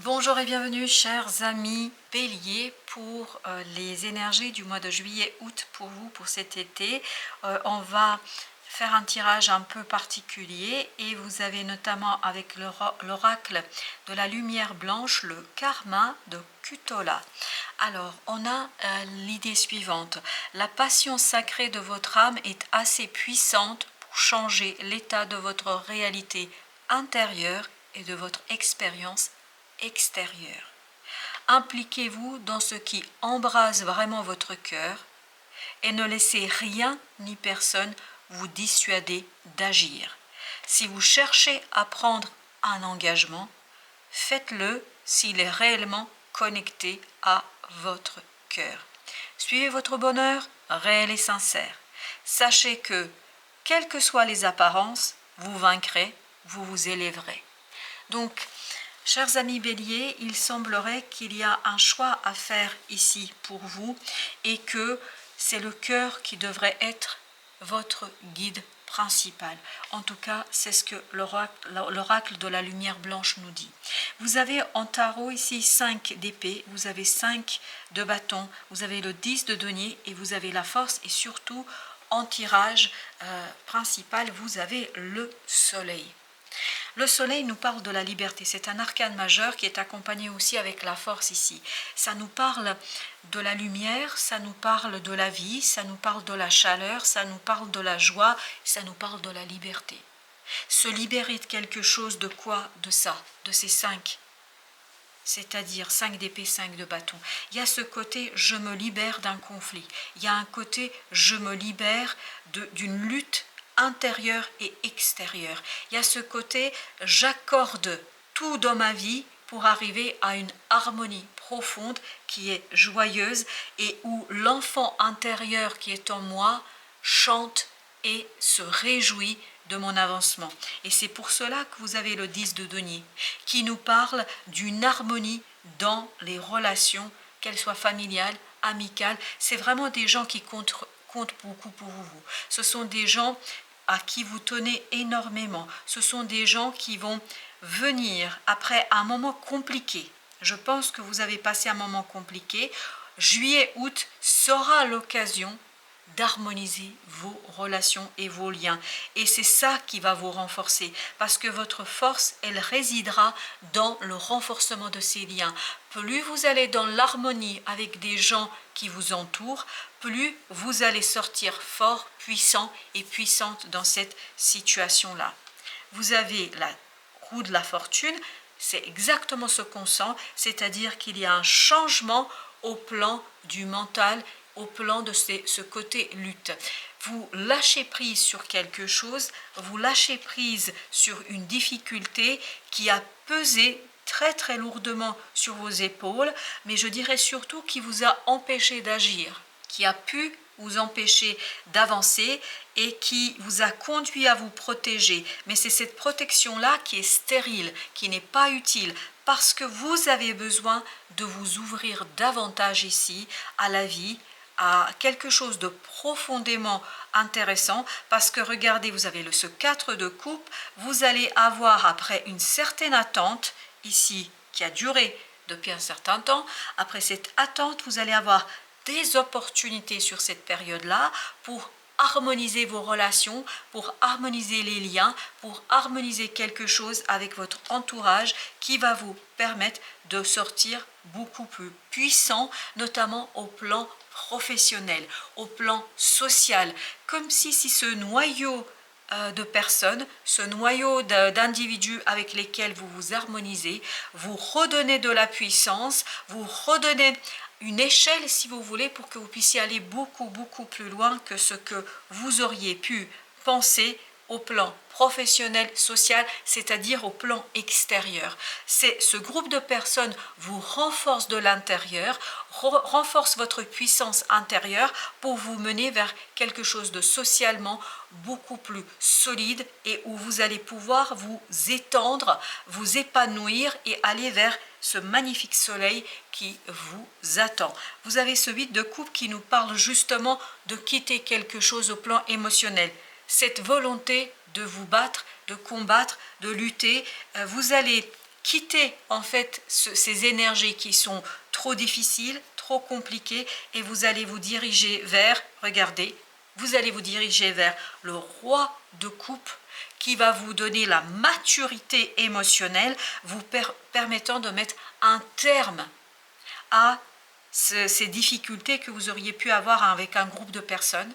Bonjour et bienvenue chers amis Bélier pour les énergies du mois de juillet-août pour vous pour cet été. On va faire un tirage un peu particulier et vous avez notamment avec l'oracle de la lumière blanche le karma de Kutola. Alors on a l'idée suivante: la passion sacrée de votre âme est assez puissante pour changer l'état de votre réalité intérieure et de votre expérience extérieure. Impliquez-vous dans ce qui embrase vraiment votre cœur et ne laissez rien ni personne vous dissuader d'agir. Si vous cherchez à prendre un engagement, faites-le s'il est réellement connecté à votre cœur. Suivez votre bonheur réel et sincère. Sachez que, quelles que soient les apparences, vous vaincrez, vous vous élèverez. Donc, chers amis Bélier, il semblerait qu'il y a un choix à faire ici pour vous et que c'est le cœur qui devrait être votre guide principal. En tout cas, c'est ce que l'oracle de la lumière blanche nous dit. Vous avez en tarot ici 5 d'épée, vous avez 5 de bâton, vous avez le 10 de denier et vous avez la force et surtout en tirage principal, vous avez le soleil. Le soleil nous parle de la liberté, c'est un arcane majeur qui est accompagné aussi avec la force ici. Ça nous parle de la lumière, ça nous parle de la vie, ça nous parle de la chaleur, ça nous parle de la joie, ça nous parle de la liberté. Se libérer de quelque chose, de quoi? De ça, de ces 5. C'est-à-dire 5 d'épée, 5 de bâton. Il y a ce côté je me libère d'un conflit. Il y a un côté je me libère d'une lutte intérieure et extérieure. Il y a ce côté j'accorde tout dans ma vie pour arriver à une harmonie profonde qui est joyeuse et où l'enfant intérieur qui est en moi chante et se réjouit de mon avancement. Et c'est pour cela que vous avez le 10 de denier, qui nous parle d'une harmonie dans les relations, qu'elles soient familiales, amicales. C'est vraiment des gens qui comptent beaucoup pour vous. Ce sont des gens à qui vous tenez énormément. Ce sont des gens qui vont venir après un moment compliqué. Je pense que vous avez passé un moment compliqué. Juillet-août sera l'occasion d'harmoniser vos relations et vos liens. Et c'est ça qui va vous renforcer, parce que votre force, elle résidera dans le renforcement de ces liens. Plus vous allez dans l'harmonie avec des gens qui vous entourent, plus vous allez sortir fort, puissant et puissante dans cette situation-là. Vous avez la roue de la fortune, c'est exactement ce qu'on sent, c'est-à-dire qu'il y a un changement au plan du mental, au plan de ce côté lutte. Vous lâchez prise sur quelque chose, vous lâchez prise sur une difficulté qui a pesé très très lourdement sur vos épaules, mais je dirais surtout qui vous a empêché d'agir, qui a pu vous empêcher d'avancer et qui vous a conduit à vous protéger. Mais c'est cette protection-là qui est stérile, qui n'est pas utile, parce que vous avez besoin de vous ouvrir davantage ici à la vie, à quelque chose de profondément intéressant, parce que regardez, vous avez ce 4 de coupe, vous allez avoir après une certaine attente ici qui a duré depuis un certain temps, après cette attente, vous allez avoir des opportunités sur cette période-là pour harmoniser vos relations, pour harmoniser les liens, pour harmoniser quelque chose avec votre entourage qui va vous permettre de sortir beaucoup plus puissant, notamment au plan professionnel, au plan social, comme si ce noyau de personnes, ce noyau d'individus avec lesquels vous vous harmonisez, vous redonnez de la puissance, vous redonnez une échelle si vous voulez pour que vous puissiez aller beaucoup plus loin que ce que vous auriez pu penser au plan professionnel, social, c'est-à-dire au plan extérieur. Ce groupe de personnes vous renforce de l'intérieur, renforce votre puissance intérieure pour vous mener vers quelque chose de socialement beaucoup plus solide et où vous allez pouvoir vous étendre, vous épanouir et aller vers ce magnifique soleil qui vous attend. Vous avez ce 8 de coupe qui nous parle justement de quitter quelque chose au plan émotionnel. Cette volonté de vous battre, de combattre, de lutter, vous allez quitter en fait ces énergies qui sont trop difficiles, trop compliquées, et vous allez vous diriger vers, regardez, vous allez vous diriger vers le roi de coupe qui va vous donner la maturité émotionnelle, vous permettant de mettre un terme à ces difficultés que vous auriez pu avoir avec un groupe de personnes.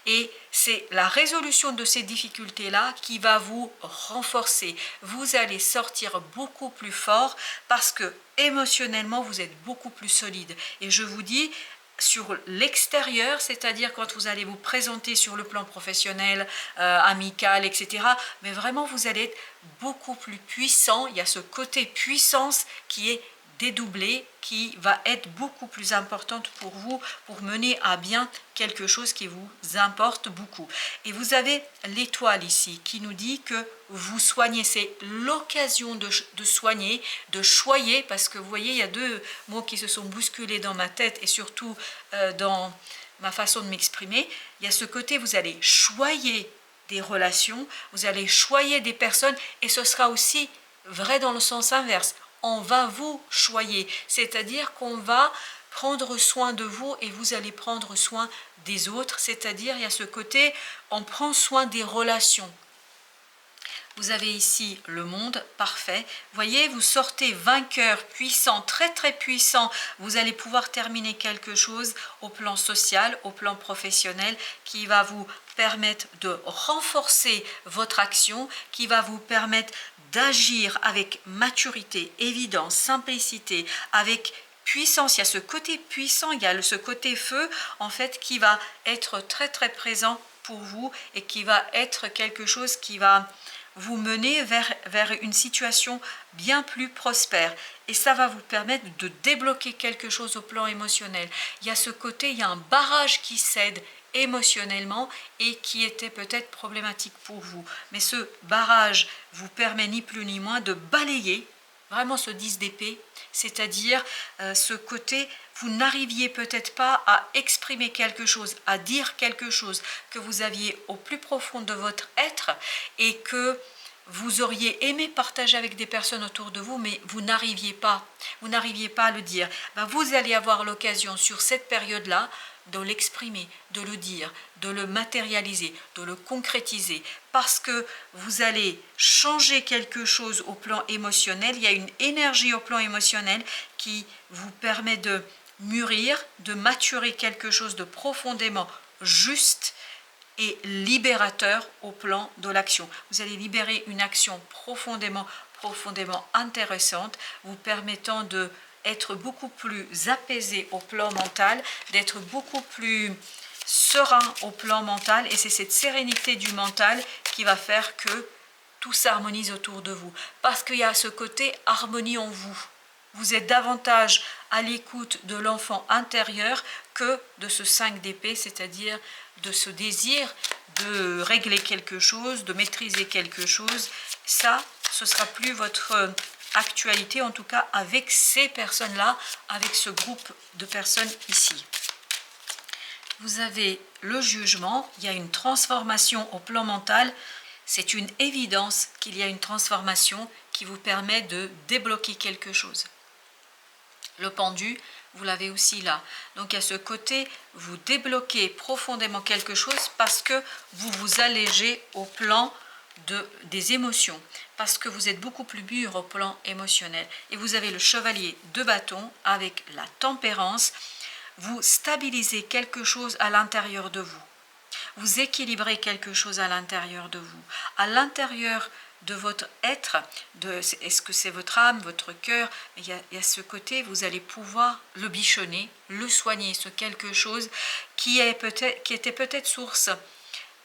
Et c'est la résolution de ces difficultés-là qui va vous renforcer. Vous allez sortir beaucoup plus fort parce que émotionnellement, vous êtes beaucoup plus solide. Et je vous dis, sur l'extérieur, c'est-à-dire quand vous allez vous présenter sur le plan professionnel, amical, etc. Mais vraiment, vous allez être beaucoup plus puissant. Il y a ce côté puissance qui est dédoublé, qui va être beaucoup plus importante pour vous, pour mener à bien quelque chose qui vous importe beaucoup. Et vous avez l'étoile ici qui nous dit que vous soignez, c'est l'occasion de soigner, de choyer, parce que vous voyez, il y a deux mots qui se sont bousculés dans ma tête et surtout dans ma façon de m'exprimer. Il y a ce côté, vous allez choyer des relations, vous allez choyer des personnes, et ce sera aussi vrai dans le sens inverse. On va vous choyer, c'est-à-dire qu'on va prendre soin de vous et vous allez prendre soin des autres, c'est-à-dire il y a ce côté, on prend soin des relations. Vous avez ici le monde parfait. Voyez, vous sortez vainqueur, puissant, très très puissant. Vous allez pouvoir terminer quelque chose au plan social, au plan professionnel, qui va vous permettre de renforcer votre action, qui va vous permettre d'agir avec maturité, évidence, simplicité, avec puissance. Il y a ce côté puissant, il y a ce côté feu, en fait, qui va être très très présent pour vous et qui va être quelque chose qui va vous mener vers une situation bien plus prospère. Et ça va vous permettre de débloquer quelque chose au plan émotionnel. Il y a ce côté, il y a un barrage qui cède émotionnellement et qui était peut-être problématique pour vous. Mais ce barrage vous permet ni plus ni moins de balayer vraiment ce 10 d'épée, c'est-à-dire ce côté, vous n'arriviez peut-être pas à exprimer quelque chose, à dire quelque chose que vous aviez au plus profond de votre être et que vous auriez aimé partager avec des personnes autour de vous, mais vous n'arriviez pas à le dire. Ben, vous allez avoir l'occasion sur cette période-là de l'exprimer, de le dire, de le matérialiser, de le concrétiser, parce que vous allez changer quelque chose au plan émotionnel. Il y a une énergie au plan émotionnel qui vous permet de mûrir, de maturer quelque chose de profondément juste et libérateur au plan de l'action. Vous allez libérer une action profondément intéressante, vous permettant de être beaucoup plus apaisé au plan mental, d'être beaucoup plus serein au plan mental, et c'est cette sérénité du mental qui va faire que tout s'harmonise autour de vous, parce qu'il y a ce côté harmonie en vous. Vous êtes davantage à l'écoute de l'enfant intérieur que de ce 5 d'épée, c'est-à-dire de ce désir de régler quelque chose, de maîtriser quelque chose. Ça, ce sera plus votre actualité, en tout cas avec ces personnes-là, avec ce groupe de personnes ici. Vous avez le jugement, il y a une transformation au plan mental. C'est une évidence qu'il y a une transformation qui vous permet de débloquer quelque chose. Le pendu, vous l'avez aussi là. Donc à ce côté, vous débloquez profondément quelque chose parce que vous vous allégez au plan des émotions, parce que vous êtes beaucoup plus mûr au plan émotionnel. Et vous avez le chevalier de bâton avec la tempérance. Vous stabilisez quelque chose à l'intérieur de vous. Vous équilibrez quelque chose à l'intérieur de vous. À l'intérieur de votre être, est-ce que c'est votre âme, votre cœur, il y a ce côté, vous allez pouvoir le bichonner, le soigner, ce quelque chose qui était peut-être source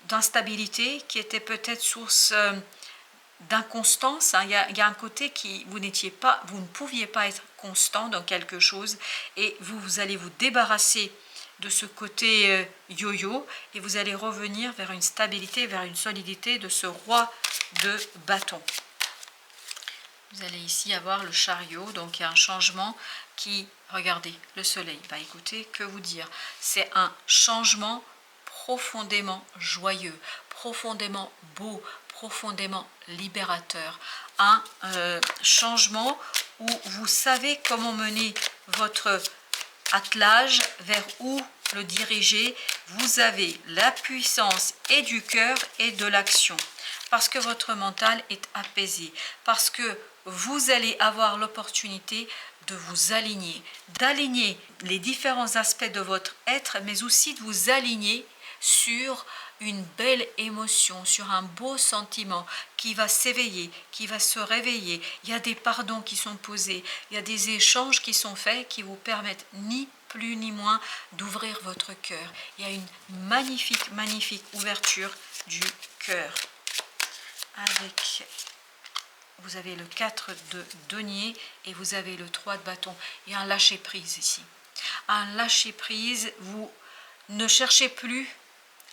d'instabilité, qui était peut-être source d'inconstance. Il y a un côté qui vous ne pouviez pas être constant dans quelque chose, et vous allez vous débarrasser de ce côté yo-yo, et vous allez revenir vers une stabilité, vers une solidité de ce roi de bâton. Vous allez ici avoir le chariot, donc il y a un changement qui, regardez, le soleil, bah écoutez, que vous dire, c'est un changement profondément joyeux, profondément beau, profondément libérateur. Un changement où vous savez comment mener votre attelage, vers où le diriger. Vous avez la puissance et du cœur et de l'action. Parce que votre mental est apaisé. Parce que vous allez avoir l'opportunité de vous aligner. D'aligner les différents aspects de votre être, mais aussi de vous aligner sur une belle émotion, sur un beau sentiment qui va s'éveiller, qui va se réveiller. Il y a des pardons qui sont posés, il y a des échanges qui sont faits qui vous permettent ni plus ni moins d'ouvrir votre cœur. Il y a une magnifique, magnifique ouverture du cœur. Avec, vous avez le 4 de denier et vous avez le 3 de bâton. Il y a un lâcher prise ici. Un lâcher prise, vous ne cherchez plus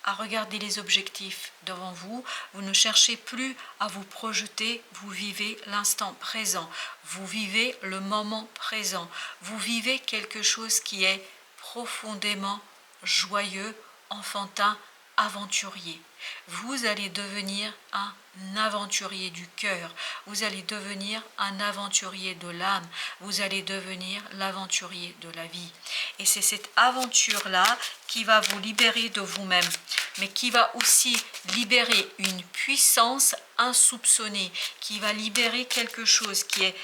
à regarder les objectifs devant vous, vous ne cherchez plus à vous projeter, vous vivez l'instant présent, vous vivez le moment présent, vous vivez quelque chose qui est profondément joyeux, enfantin, aventurier. Vous allez devenir un aventurier du cœur, vous allez devenir un aventurier de l'âme, vous allez devenir l'aventurier de la vie. Et c'est cette aventure-là qui va vous libérer de vous-même, mais qui va aussi libérer une puissance insoupçonnée, qui va libérer quelque chose qui est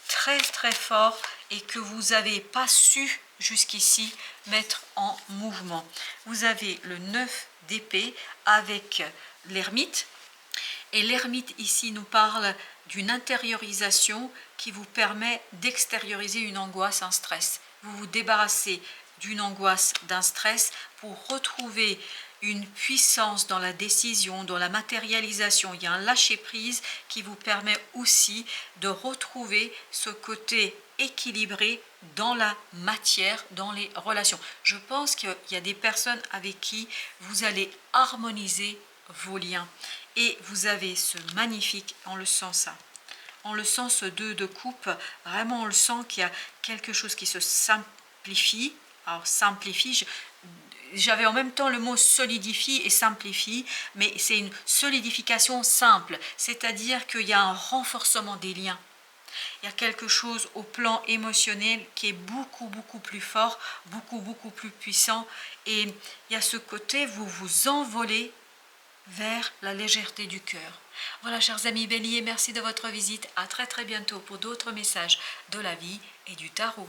très très fort et que vous n'avez pas su jusqu'ici mettre en mouvement. Vous avez le 9 d'épée avec l'ermite. Et l'ermite ici nous parle d'une intériorisation qui vous permet d'extérioriser une angoisse, un stress. Vous vous débarrassez d'une angoisse, d'un stress pour retrouver une puissance dans la décision, dans la matérialisation. Il y a un lâcher-prise qui vous permet aussi de retrouver ce côté équilibré dans la matière, dans les relations. Je pense qu'il y a des personnes avec qui vous allez harmoniser vos liens. Et vous avez ce magnifique, on le sent ça. On le sent ce 2 de coupe, vraiment on le sent qu'il y a quelque chose qui se simplifie. Alors simplifie, j'avais en même temps le mot solidifie et simplifie, mais c'est une solidification simple, c'est-à-dire qu'il y a un renforcement des liens. Il y a quelque chose au plan émotionnel qui est beaucoup, beaucoup plus fort, beaucoup, beaucoup plus puissant. Et il y a ce côté, vous vous envolez vers la légèreté du cœur. Voilà, chers amis béliers, merci de votre visite. À très très bientôt pour d'autres messages de la vie et du tarot.